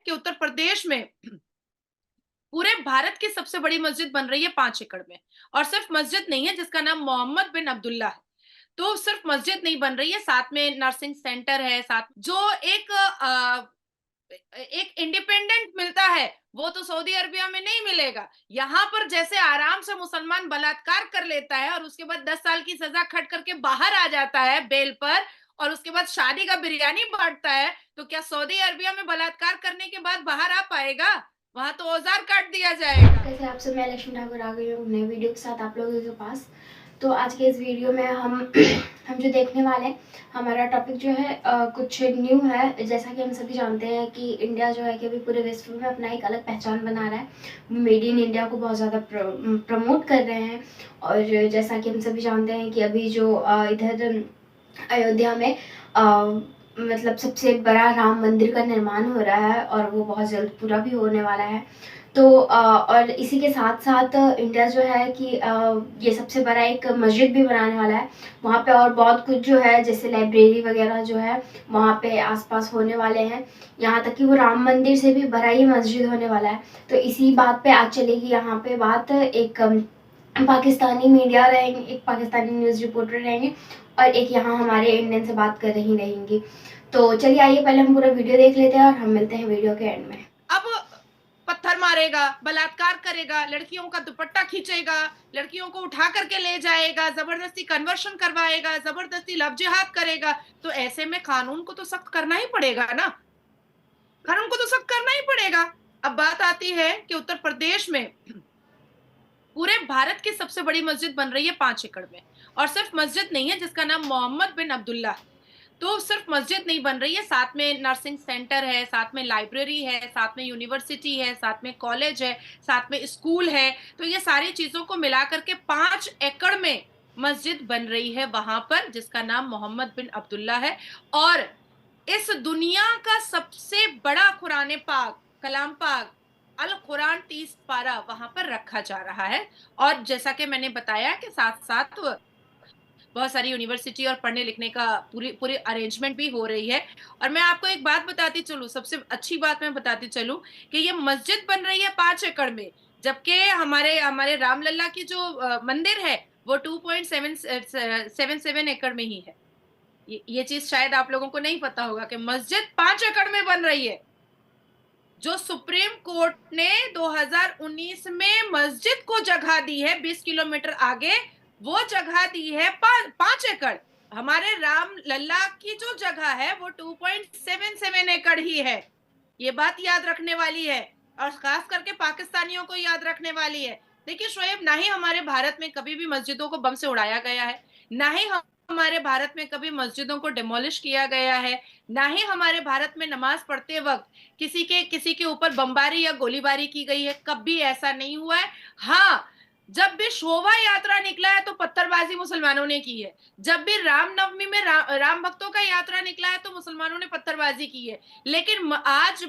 कि उत्तर प्रदेश में पूरे भारत की सबसे बड़ी मस्जिद बन रही है 5 एकड़ में। और सिर्फ मस्जिद नहीं है जिसका नाम मोहम्मद बिन अब्दुल्ला है। तो सिर्फ मस्जिद नहीं बन रही है, साथ में नर्सिंग सेंटर है, साथ जो एक इंडिपेंडेंट मिलता है वो तो सऊदी अरबिया में नहीं मिलेगा। यहाँ पर जैसे आराम से मुसलमान बलात्कार कर लेता है और उसके बाद 10 साल की सजा खट करके बाहर आ जाता है बेल पर, और उसके बाद शादी का बिरयानी बांटता है, तो क्या सऊदी अरबिया में बलात्कार करने के बाद बाहर आ पाएगा? वहां तो औजार काट दिया जाएगा। कैसे आप सब, मैं लक्ष्मी ठाकुर आ गई हूँ नए वीडियो के साथ आप लोगों के पास। तो आज के इस वीडियो में हम हम जो देखने वाले हैं, हमारा टॉपिक जो है कुछ न्यू है। जैसा कि हम सभी जानते हैं कि इंडिया जो है कि अभी पूरे विश्व में अपना एक अलग पहचान बना रहा है। मेड इन इंडिया को बहुत ज़्यादा प्रमोट कर रहे हैं। और जैसा कि हम सभी जानते हैं कि अभी जो इधर अयोध्या में मतलब सबसे बड़ा राम मंदिर का निर्माण हो रहा है और वो बहुत जल्द पूरा भी होने वाला है। तो और इसी के साथ साथ इंडिया जो है कि ये सबसे बड़ा एक मस्जिद भी बनाने वाला है वहाँ पे। और बहुत कुछ जो है जैसे लाइब्रेरी वगैरह जो है वहाँ पे आसपास होने वाले हैं। यहाँ तक कि वो राम मंदिर से भी बड़ा ही मस्जिद होने वाला है। तो इसी बात पे आज चलेगी यहाँ पे बात। एक पाकिस्तानी मीडिया रहेंगे, एक पाकिस्तानी न्यूज़ रिपोर्टर रहेंगे और एक यहाँ हमारे इंडियन से बात कर रही रहेंगी। तो चलिए आइए पहले हम पूरा वीडियो देख लेते हैं और हम मिलते हैं वीडियो के एंड में। अब पत्थर मारेगा, बलात्कार करेगा, लड़कियों का दुपट्टा खींचेगा, लड़कियों को उठा करके ले जाएगा, जबरदस्ती कन्वर्शन करवाएगा, जबरदस्ती लव जिहाद करेगा, तो ऐसे में कानून को तो सख्त करना ही पड़ेगा ना। कानून को तो सख्त करना ही पड़ेगा। अब बात आती है कि उत्तर प्रदेश में पूरे भारत की सबसे बड़ी मस्जिद बन रही है 5 एकड़ में। और सिर्फ मस्जिद नहीं है जिसका नाम मोहम्मद बिन अब्दुल्ला है। तो सिर्फ मस्जिद नहीं बन रही है, साथ में नर्सिंग सेंटर है, साथ में लाइब्रेरी है, साथ में यूनिवर्सिटी है, साथ में कॉलेज है, साथ में स्कूल है। तो ये सारी चीजों को मिलाकर के 5 एकड़ में मस्जिद बन रही है वहां पर, जिसका नाम मोहम्मद बिन अब्दुल्ला है। और इस दुनिया का सबसे बड़ा कुरान पाक, कलाम पाक, अल कुरान 30 पारा वहां पर रखा जा रहा है। और जैसा कि मैंने बताया कि साथ साथ बहुत सारी यूनिवर्सिटी और पढ़ने लिखने का पूरी पूरी अरेंजमेंट भी हो रही है। और मैं आपको एक बात बताती चलूं, सबसे अच्छी बात मैं बताती चलूं कि ये मस्जिद बन रही है 5 एकड़ में, जबकि हमारे हमारे रामलला की जो मंदिर है वो 2.77 एकड़ में ही है। ये चीज शायद आप लोगों को नहीं पता होगा कि मस्जिद 5 एकड़ में बन रही है। जो सुप्रीम कोर्ट ने 2019 में मस्जिद को जगह दी है 20 किलोमीटर आगे, वो जगह दी है 5 एकड़। हमारे राम लल्ला की जो जगह है वो 2.77 एकड़ ही है। ये बात याद रखने वाली है, और खास करके पाकिस्तानियों को याद रखने वाली है। देखिए शोएब, ना ही हमारे भारत में कभी भी मस्जिदों को बम से उड़ाया गया है, ना ही हमारे भारत में कभी मस्जिदों को डिमोलिश किया गया है, ना ही हमारे भारत में नमाज पढ़ते वक्त किसी के ऊपर बमबारी या गोलीबारी की गई है। कभी ऐसा नहीं हुआ है। हाँ, जब भी शोभा यात्रा निकला है तो पत्थरबाजी मुसलमानों ने की है। जब भी रामनवमी में राम भक्तों का यात्रा निकला है तो मुसलमानों ने पत्थरबाजी की है। लेकिन आज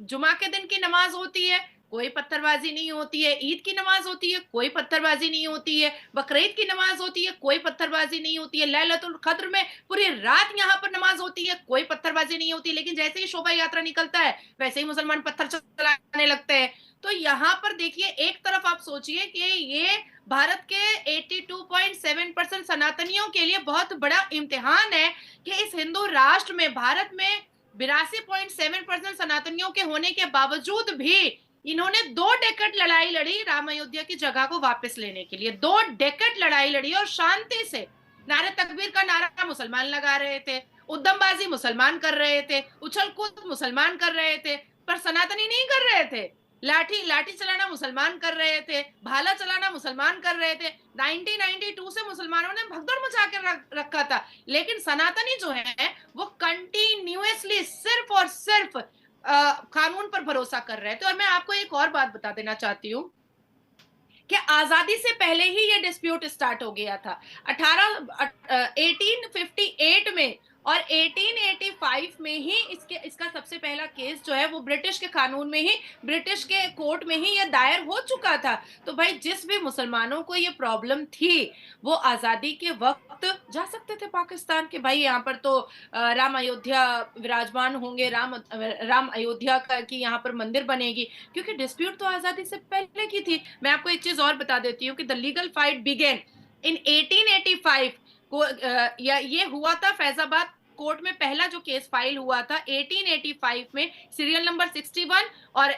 जुमा के दिन की नमाज होती है, कोई पत्थरबाजी नहीं होती है। ईद की नमाज होती है, कोई पत्थरबाजी नहीं होती है। बकरीद की नमाज होती है, कोई पत्थरबाजी नहीं होती है। लैलतुल कद्र में पूरी रात यहाँ पर नमाज होती है, कोई पत्थरबाजी नहीं होती। लेकिन जैसे ही शोभा यात्रा निकलता है वैसे ही मुसलमान पत्थर चलाने लगते हैं। तो यहाँ पर देखिए, एक तरफ आप सोचिए कि ये भारत के 82.7% सनातनियों के लिए बहुत बड़ा इम्तिहान है कि इस हिंदू राष्ट्र में, भारत में 82.7% सनातनियों के होने के बावजूद भी इन्होंने 2 डेकेड लड़ाई लड़ी राम अयोध्या की जगह को वापस लेने के लिए। 2 डेकेड लड़ाई लड़ी और शांति से नारे तकबीर का नारा मुसलमान लगा रहे थे, उद्दमबाजी मुसलमान कर रहे थे, उछल कूद मुसलमान कर रहे थे, पर सनातनी नहीं कर रहे थे। लाठी लाठी चलाना मुसलमान कर रहे थे, भाला चलाना मुसलमान कर रहे थे। 1992 से मुसलमानों ने भगदड़ मचा के रखा था। लेकिन सनातनी जो है वो कंटिन्यूअसली सिर्फ और सिर्फ कानून पर भरोसा कर रहे थे। और मैं आपको एक और बात बता देना चाहती हूँ कि आजादी से पहले ही ये डिस्प्यूट स्टार्ट हो गया था। 1858 में और 1885 में ही इसका सबसे पहला केस जो है वो ब्रिटिश के कानून में ही, ब्रिटिश के कोर्ट में ही ये दायर हो चुका था। तो भाई जिस भी मुसलमानों को ये प्रॉब्लम थी वो आजादी के वक्त जा सकते थे पाकिस्तान के, भाई यहाँ पर तो राम अयोध्या विराजमान होंगे, राम अयोध्या का की यहाँ पर मंदिर बनेगी, क्योंकि डिस्प्यूट तो आजादी से पहले की थी। मैं आपको एक चीज और बता देती हूँ कि the legal fight began in 1885 को, ये हुआ था फैजाबाद कोर्ट में, पहला जो केस फाइल हुआ था 1885 में, सीरियल नंबर 61 और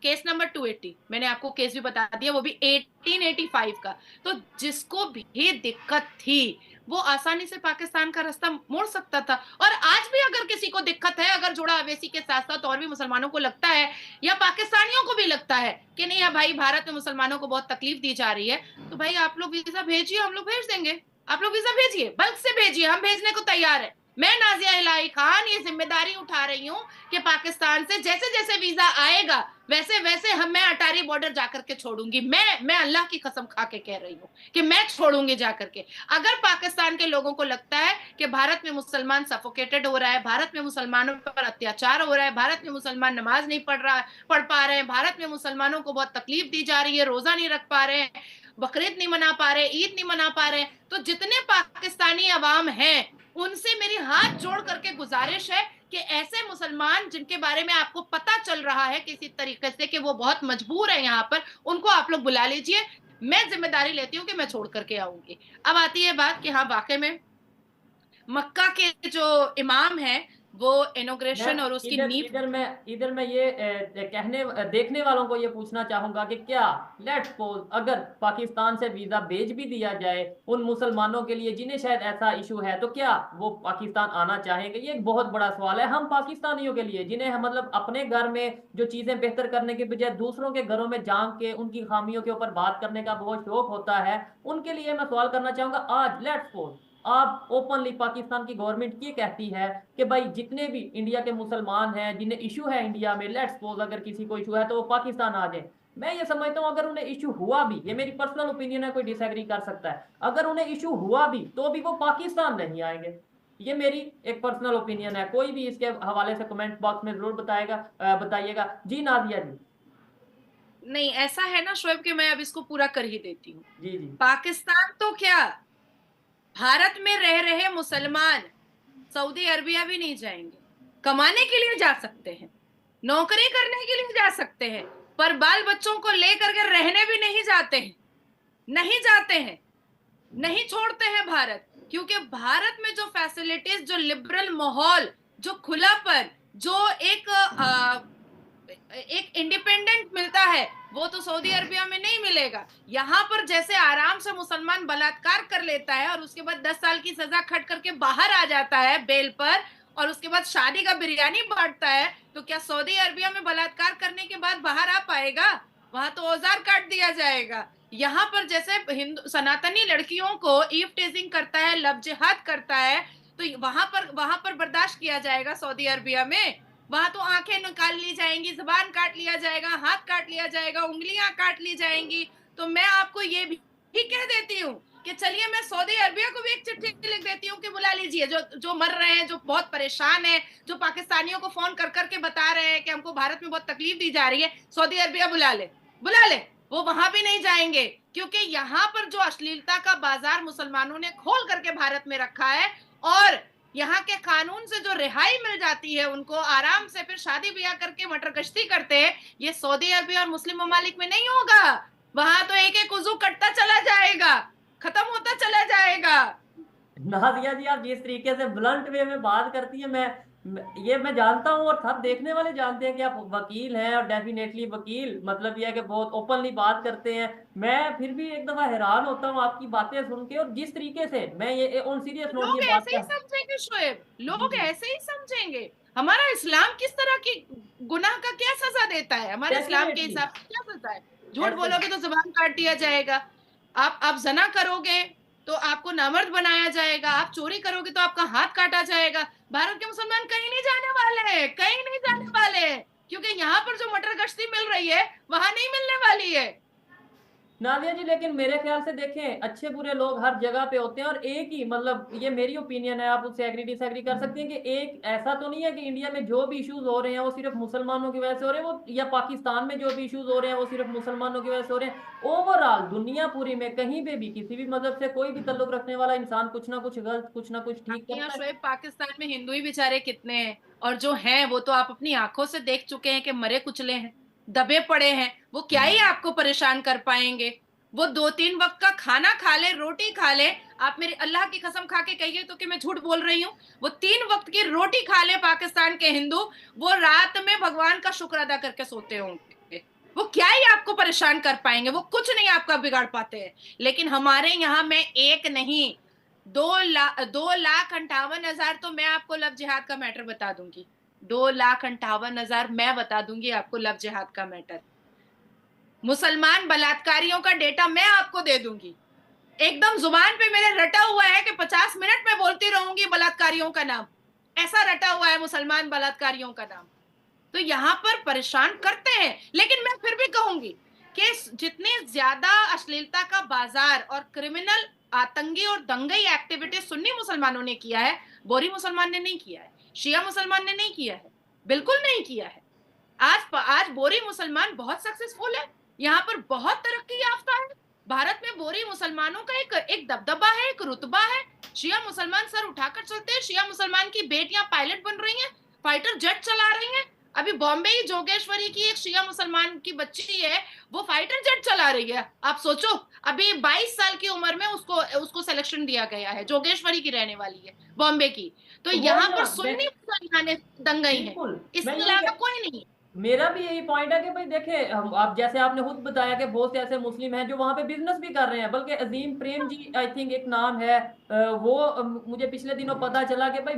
केस नंबर 280। मैंने आपको केस भी बता दिया, वो भी 1885 का। तो जिसको भी दिक्कत थी वो आसानी से पाकिस्तान का रास्ता मोड़ सकता था। और आज भी अगर किसी को दिक्कत है, अगर जोड़ा अवैसी के साथ साथ और भी मुसलमानों को लगता है या पाकिस्तानियों को भी लगता है कि नहीं भाई भारत में मुसलमानों को बहुत तकलीफ दी जा रही है, तो भाई आप लोग वीजा भेजिए, हम लोग भेज देंगे। आप लोग वीजा भेजिए, बल्क से भेजिए, हम भेजने को तैयार है। मैं नाजिया इलाही खान ये जिम्मेदारी उठा रही हूँ कि पाकिस्तान से जैसे जैसे वीजा आएगा वैसे वैसे मैं अटारी बॉर्डर जाकर के छोड़ूंगी। मैं अल्लाह की कसम खा के कह रही हूँ कि मैं छोड़ूंगी जाकर के। अगर पाकिस्तान के लोगों को लगता है कि भारत में मुसलमान सफोकेटेड हो रहा है, भारत में मुसलमानों पर अत्याचार हो रहा है, भारत में मुसलमान नमाज नहीं पढ़ पा रहे हैं, भारत में मुसलमानों को बहुत तकलीफ दी जा रही है, रोजा नहीं रख पा रहे हैं, बकरीद नहीं मना पा रहे, ईद नहीं मना पा रहे, तो जितने पाकिस्तानी अवाम हैं उनसे मेरी हाथ जोड़ करके गुजारिश है कि ऐसे मुसलमान जिनके बारे में आपको पता चल रहा है किसी तरीके से कि वो बहुत मजबूर है यहाँ पर, उनको आप लोग बुला लीजिए। मैं जिम्मेदारी लेती हूँ कि मैं छोड़ करके आऊंगी। अब आती है बात कि हाँ वाकई में मक्का के जो इमाम हैं वो मैं इनोग्रेशन और उसकी इधर नींव। इधर मैं ये देखने वालों को ये पूछना चाहूंगा कि क्या लेट्स सपोज अगर पाकिस्तान से वीजा भेज भी दिया जाए उन मुसलमानों के लिए जिन्हें शायद ऐसा इशू है, तो क्या वो पाकिस्तान आना चाहेंगे? ये एक बहुत बड़ा सवाल है हम पाकिस्तानियों के लिए, जिन्हें मतलब अपने घर में जो चीजें बेहतर करने के बजाय दूसरों के घरों में झांक के उनकी खामियों के ऊपर बात करने का बहुत शौक होता है। उनके लिए मैं सवाल करना चाहूंगा, आज लेट्स सपोज आप ओपनली पाकिस्तान की गवर्नमेंट ये कहती है कि भाई जितने भी इंडिया के मुसलमान हैं जिन्हें इशू है इंडिया में, लेट्स सपोज अगर किसी को इशू है तो वो पाकिस्तान आ जाए। मैं ये समझता हूँ अगर उन्हें इशू हुआ भी, ये मेरी पर्सनल ओपिनियन है, कोई डिसएग्री कर सकता है, अगर उन्हें इशू हुआ भी तो भी वो पाकिस्तान नहीं आएंगे। ये मेरी एक पर्सनल ओपिनियन है। कोई भी इसके हवाले से कमेंट बॉक्स में जरूर बताइएगा। जी नादिया जी। नहीं ऐसा है ना शोएब कि मैं अब इसको पूरा कर ही देती हूँ। जी जी। पाकिस्तान तो क्या, भारत में रह रहे मुसलमान सऊदी अरबिया भी नहीं जाएंगे। कमाने के लिए जा सकते हैं, नौकरी करने के लिए जा सकते हैं, पर बाल बच्चों को लेकर के रहने भी नहीं जाते हैं, नहीं जाते हैं, नहीं छोड़ते हैं भारत। क्योंकि भारत में जो फैसिलिटीज, जो लिबरल माहौल, जो खुलापन, जो एक इंडिपेंडेंट मिलता है वो तो सऊदी अरबिया में नहीं मिलेगा। यहाँ पर जैसे आराम से मुसलमान बलात्कार कर लेता है और उसके बाद 10 साल की सजा खट करके बाहर आ जाता है बेल पर, और उसके बाद शादी का बिरयानी बांटता है, तो क्या सऊदी अरबिया में बलात्कार करने के बाद बाहर आ पाएगा? वहां तो औजार काट दिया जाएगा। यहाँ पर जैसे हिंदू सनातनी लड़कियों को ईव टेजिंग करता है, लव जिहाद करता है, तो वहां पर बर्दाश्त किया जाएगा सऊदी अरबिया में? वहां तो आंखें निकाल ली जाएंगी, जुबान काट लिया जाएगा, हाथ काट लिया जाएगा, उंगलियां काट ली जाएंगी। तो मैं आपको ये भी कह देती हूँ कि चलिए मैं सऊदी अरबिया को भी एक चिट्ठी लिख देती हूँ कि बुला लीजिए, जो मर रहे हैं, जो बहुत परेशान है, जो पाकिस्तानियों को फोन कर करके बता रहे हैं कि हमको भारत में बहुत तकलीफ दी जा रही है, सऊदी अरबिया बुला ले। वो वहां भी नहीं जाएंगे, क्योंकि यहाँ पर जो अश्लीलता का बाजार मुसलमानों ने खोल करके भारत में रखा है, और यहाँ के कानून से जो रिहाई मिल जाती है उनको, आराम से फिर शादी ब्याह करके मटर गश्ती करते हैं, ये सऊदी अरबिया और मुस्लिम ममालिक में नहीं होगा। वहां तो एक एक उजू कटता चला जाएगा, खत्म होता चला जाएगा। नादिया जी, आप जिस तरीके से ब्लंट वे में बात करती है, ये मैं जानता हूँ और सब देखने वाले जानते हैं कि आप वकील हैं, और डेफिनेटली वकील मतलब ये है कि बहुत ओपनली बात करते हैं। मैं फिर भी एक दफा हैरान होता हूँ आपकी बातें सुन के, और जिस तरीके से मैं ये ऑन सीरियस नोट लोग ये बात ऐसे ही कर। समझेंगे शोएब, जी लोग जी। ऐसे ही समझेंगे। हमारा इस्लाम किस तरह की गुनाह का क्या सजा देता है? हमारे इस्लाम के डेफिनेटली। हिसाब से क्या सजा है? झूठ बोलोगे तो जुबान काट दिया जाएगा, आप जना करोगे तो आपको नामर्द बनाया जाएगा, आप चोरी करोगे तो आपका हाथ काटा जाएगा। भारत के मुसलमान कहीं नहीं जाने वाले हैं, कहीं नहीं जाने वाले हैं, क्योंकि यहाँ पर जो मटर गश्ती मिल रही है वहां नहीं मिलने वाली है। नादिया जी, लेकिन मेरे ख्याल से देखें, अच्छे बुरे लोग हर जगह पे होते हैं, और एक ही, मतलब ये मेरी ओपिनियन है, आप उससे एग्री डिसएग्री कर सकते हैं, कि एक ऐसा तो नहीं है कि इंडिया में जो भी इश्यूज हो रहे हैं वो सिर्फ मुसलमानों की वजह से हो रहे हैं, वो, या पाकिस्तान में जो भी इश्यूज हो रहे हैं वो सिर्फ मुसलमानों की वजह से हो रहे हैं। ओवरऑल दुनिया पूरी में कहीं पे भी किसी भी मजहब से कोई भी ताल्लुक रखने वाला इंसान कुछ ना कुछ गलत, कुछ ना कुछ ठीक यहाँ करता है। शोएब, पाकिस्तान में हिंदू ही बेचारे कितने हैं, और जो हैं वो तो आप अपनी आंखों से देख चुके हैं कि मरे कुचले हैं, दबे पड़े हैं। वो क्या ही आपको परेशान कर पाएंगे? वो 2-3 वक्त का खाना खा ले, रोटी खा ले। आप मेरे अल्लाह की कसम खा के कहिए तो कि मैं झूठ बोल रही हूँ। वो 3 वक्त की रोटी खा ले पाकिस्तान के हिंदू, वो रात में भगवान का शुक्र अदा करके सोते होंगे। वो क्या ही आपको परेशान कर पाएंगे? वो कुछ नहीं आपका बिगाड़ पाते हैं। लेकिन हमारे यहाँ में एक नहीं, 2,58,000 तो मैं आपको लव जिहाद का मैटर बता दूंगी। 2,58,000 मैं बता दूंगी आपको लव जिहाद का मैटर। मुसलमान बलात्कारियों का डेटा मैं आपको दे दूंगी। एकदम जुबान पे मेरे रटा हुआ है कि 50 मिनट में बोलती रहूंगी बलात्कारियों का नाम। ऐसा रटा हुआ है मुसलमान बलात्कारियों का नाम। तो यहाँ पर परेशान करते हैं, लेकिन मैं फिर भी कहूंगी कि जितने ज्यादा अश्लीलता का बाजार और क्रिमिनल आतंकी और दंगई एक्टिविटी सुन्नी मुसलमानों ने किया है, बोरी मुसलमान ने नहीं किया है, शिया मुसलमान ने नहीं किया है, बिल्कुल नहीं किया है। आज बोरी मुसलमान बहुत सक्सेसफुल है, यहाँ पर बहुत तरक्की याफ्ता है। भारत में बोरी मुसलमानों का एक दबदबा है, एक रुतबा है। शिया मुसलमान सर उठाकर चलते हैं। शिया मुसलमान की बेटियां पायलट बन रही हैं, फाइटर जेट चला रही हैं। अभी बॉम्बे ही जोगेश्वरी की एक शिया मुसलमान की बच्ची है, वो फाइटर जेट चला रही है। आप सोचो, अभी 22 साल की उम्र में उसको उसको सिलेक्शन दिया गया है। जोगेश्वरी की रहने वाली है, बॉम्बे की। तो तो वही यहाँ ना, पर सुन्नी मुसलमान दंगई है, बिल्कुल, मैं इसके यही अलावा कोई नहीं। मेरा भी यही पॉइंट है कि भाई देखे, हम, आप जैसे आपने खुद बताया कि बहुत से ऐसे मुस्लिम हैं जो वहां पे बिजनेस भी कर रहे हैं, बल्कि अजीम प्रेम जी आई थिंक एक नाम है, वो मुझे पिछले दिनों पता चला कि भाई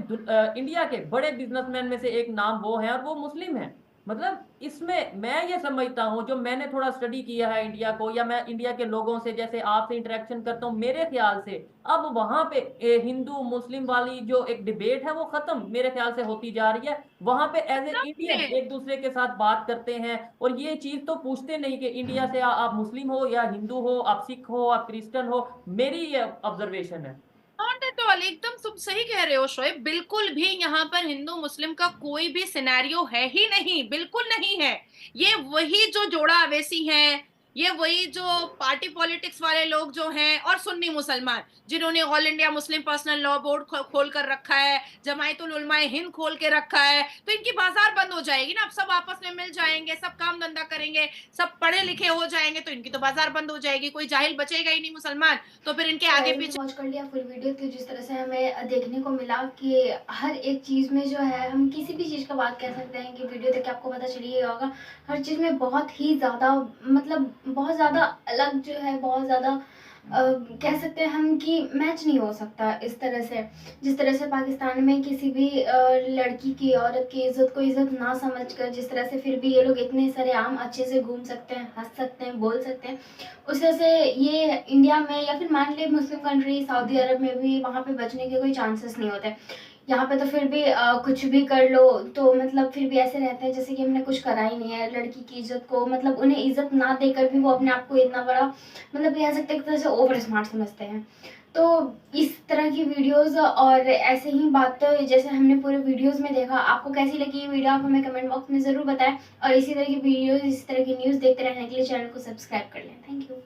इंडिया के बड़े बिजनेसमैन में से एक नाम वो है, और वो मुस्लिम है। मतलब इसमें मैं ये समझता हूँ, जो मैंने थोड़ा स्टडी किया है इंडिया को, या मैं इंडिया के लोगों से जैसे आपसे इंटरेक्शन करता हूँ, मेरे ख्याल से अब वहां पे हिंदू मुस्लिम वाली जो एक डिबेट है वो खत्म मेरे ख्याल से होती जा रही है। वहां पे एज ए इंडियन सबने एक दूसरे के साथ बात करते हैं, और ये चीज तो पूछते नहीं कि इंडिया से आप मुस्लिम हो या हिंदू हो, आप सिख हो, आप क्रिश्चियन हो। मेरी ये ऑब्जर्वेशन है। नॉट एट ऑल, एकदम तुम सही कह रहे हो शोएब। बिल्कुल भी यहाँ पर हिंदू मुस्लिम का कोई भी सिनेरियो है ही नहीं, बिल्कुल नहीं है। ये वही जो जोड़ा अवेसी हैं, ये वही जो पार्टी पॉलिटिक्स वाले लोग जो हैं, और सुन्नी मुसलमान जिन्होंने all India Muslim personal law board खोल कर रखा है, जमायतुल उलमाए हिंद खोल के रखा है। तो इनकी बाजार बंद हो जाएगी ना। अब सब आपस में मिल जाएंगे, सब काम धंधा करेंगे, सब पढ़े लिखे हो जाएंगे, तो इनकी तो बाजार बंद हो जाएगी। कोई जाहिल बचेगा ही नहीं मुसलमान। तो फिर इनके आगे मैंने पीछे वॉच कर लिया फुल वीडियो, तो जिस तरह से हमें देखने को मिला कि हर एक चीज़ में जो है, हम किसी भी चीज़ का बात कह सकते हैं कि वीडियो देख के आपको पता चली होगा, हर चीज़ में बहुत ही ज़्यादा, मतलब बहुत ज़्यादा अलग जो है, बहुत ज़्यादा कह सकते हैं हम कि मैच नहीं हो सकता इस तरह से। जिस तरह से पाकिस्तान में किसी भी लड़की की, औरत की इज्जत को इज्जत ना समझकर जिस तरह से फिर भी ये लोग इतने सारे आम अच्छे से घूम सकते हैं, हंस सकते हैं, बोल सकते हैं, उस तरह से ये इंडिया में या फिर मान लीजिए मुस्लिम कंट्री सऊदी अरब में भी वहाँ पे बचने के कोई चांसेस नहीं होते। यहाँ पे तो फिर भी कुछ भी कर लो तो मतलब फिर भी ऐसे रहते हैं जैसे कि हमने कुछ करा ही नहीं है। लड़की की इज्जत को, मतलब उन्हें इज्जत ना देकर भी वो अपने आप को इतना बड़ा, मतलब कह सकते हैं एक तरह से ओवर स्मार्ट समझते हैं। तो इस तरह की वीडियोस और ऐसे ही बातें जैसे हमने पूरे वीडियोस में देखा, आपको कैसी लगी ये वीडियो आप हमें कमेंट बॉक्स में ज़रूर बताएं। और इसी तरह की वीडियोस, इसी तरह की न्यूज़ देखते रहने के लिए चैनल को सब्सक्राइब कर लें। Thank you.